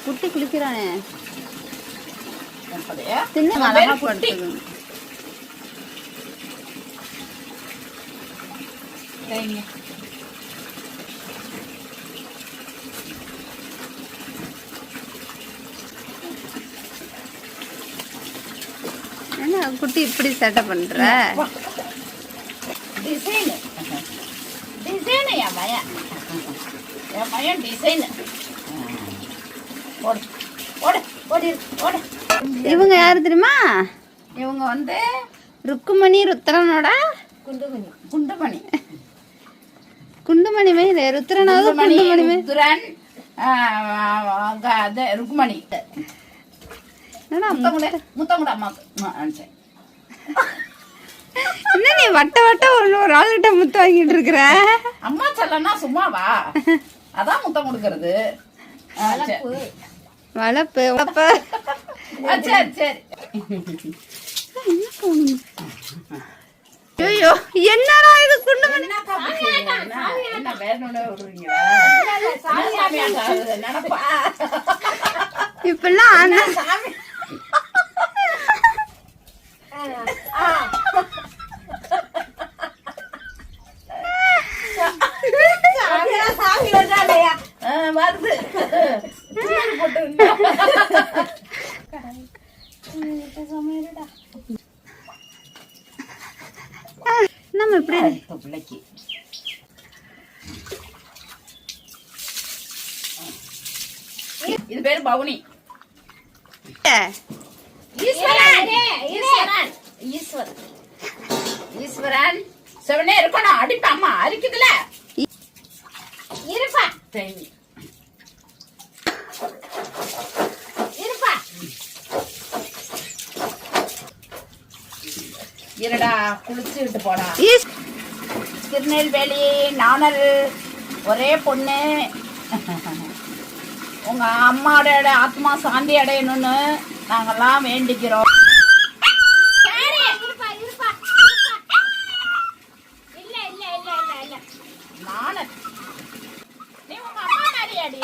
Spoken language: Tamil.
குட்டி குளிக்கிறானே என்ன குட்டி இப்படி சேட்டை பண்ற? டிசைன் டிசைன் என் பையன் டிசைன். இவங்க யாரு தெரியுமா? இவங்க வந்து ருக்குமணி ருத்ரனோட குண்டுமணி. குண்டுமணி மணி ருத்ரனாவது குண்டுமணி ருத்ரன் ருக்குமணி. முத்தமுட அம்மாவுக்கு என்ன நீ வட்ட வட்ட ஒரு ஆள்கிட்ட முத்தம் வாங்கிட்டு இருக்கிற? அம்மா சொல்லனா சும்மாவா? அதான் முத்தம் கொடுக்கறது. வளப்பு சரி சரி. ஐயோ என்னடா இது குண்டுமணி? என்ன வேணும்னு விடுவீங்களா? நினைப்பா இப்பெல்லாம் அண்ணன் சாமி வருது நம்ம இப்படி பிள்ளைக்கு இது பேரு பவுனி. ஈஸ்வரன் செவனே இருக்கணும். அடிப்பா அம்மா அரிக்குதுல இருப்பா இருப்பா இருடா குளிச்சுட்டு போடா. திருநெல்வேலி நாணல் ஒரே பொண்ணு. உங்க அம்மாவோட ஆத்மா சாந்தி அடையணும்னு நாங்கெல்லாம் வேண்டிக்கிறோம். நானு நீ உங்க அம்மா மாதிரியாடி?